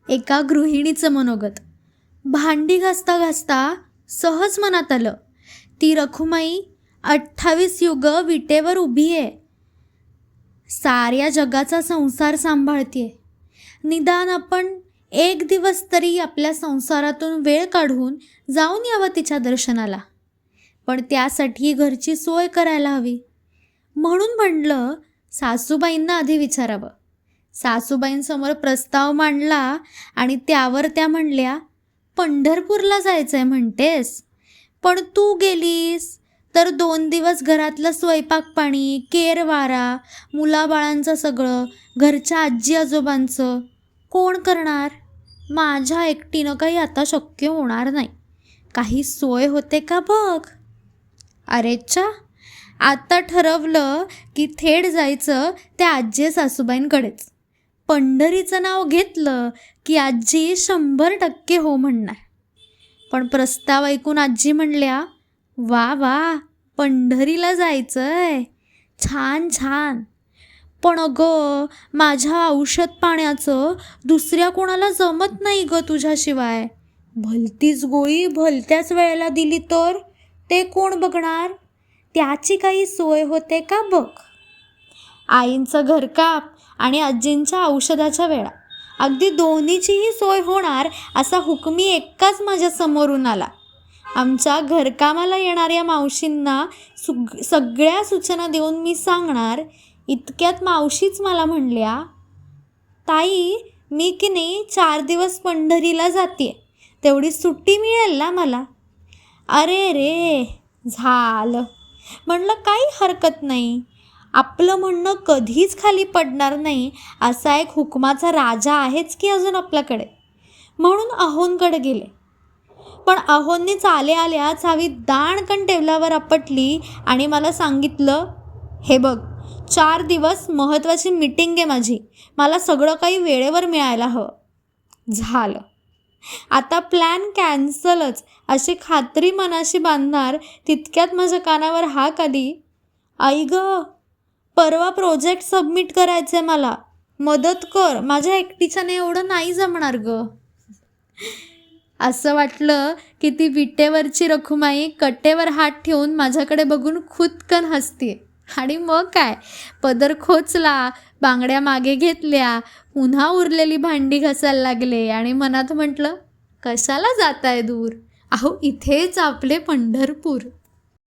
एका गृहिणीचं मनोगत. भांडी घासता घासता सहज मनात आलं, ती रखुमाई 28 युग विटेवर उभी आहे. साऱ्या जगाचा संसार सांभाळतीये. निदान आपण एक दिवस तरी आपल्या संसारातून वेळ काढून जाऊन यावं तिच्या दर्शनाला. पण त्यासाठी घरची सोय करायला हवी. म्हणून म्हणलं सासूबाईंना आधी विचारावं. सासूबाईंसमोर प्रस्ताव मांडला आणि त्यावर त्या म्हणल्या, पंढरपूरला जायचं आहे म्हणतेस, पण तू गेलीस तर 2 दिवस घरातलं स्वयंपाक पाणी, केर वारा, मुलाबाळांचं सगळं, घरच्या आजी आजोबांचं कोण करणार? माझ्या एकटीनं काही आता शक्य होणार नाही. काही सोय होते का बघ. अरेच्छा, आता ठरवलं की थेट जायचं त्या आजी सासूबाईंकडेच. पंढरीचं नाव घेतलं की आजी 100% हो म्हणणार. पण प्रस्ताव ऐकून आजी म्हणल्या, वा वा, पंढरीला जायचंय, छान छान. पण अगं, माझ्या औषध पाण्याचं दुसऱ्या कोणाला जमत नाही ग तुझ्याशिवाय. भलतीच गोळी भलत्याच वेळेला दिली तर ते कोण बघणार? त्याची काही सोय होते का बघ. आईंचं घरकाप आणि आजींच्या औषधाच्या वेळा, अगदी दोन्हीचीही सोय होणार असा हुकमी एकाच माझ्या समोरून आला. आमच्या घरकामाला येणाऱ्या मावशींना सगळ्या सूचना देऊन मी सांगणार, इतक्यात मावशीच मला म्हणल्या, ताई मी की नाही 4 दिवस पंढरीला जाते, तेवढी सुट्टी मिळेल ना मला? अरे रे, झालं. म्हणलं काही हरकत नाही, आपलं म्हणणं कधीच खाली पडणार नाही असा एक हुकमाचा राजा आहेच की अजून आपल्याकडे. म्हणून अहोंकडे गेले. पण अहोंनीच आल्या चावीत दाणकन टेबलावर आपटली आणि मला सांगितलं, हे बघ, 4 दिवस महत्त्वाची मीटिंग आहे माझी, मला सगळं काही वेळेवर मिळायला हवं. झालं, आता प्लॅन कॅन्सलच अशी खात्री मनाशी बांधणार तितक्यात माझ्या कानावर हाक आली, आई ग, परवा प्रोजेक्ट सबमिट करायचं आहे मला, मदत कर, माझ्या एकटीच्याने एवढं नाही जमणार ग. असं वाटलं की ती विटेवरची रखुमाई कटेवर हात ठेवून माझ्याकडे बघून खुदकन हसते. आणि मग काय, पदर खोचला, बांगड्या मागे घेतल्या, पुन्हा उरलेली भांडी घासायला लागले आणि मनात म्हटलं, कशाला जाताय दूर, अहो इथेच आपले पंढरपूर.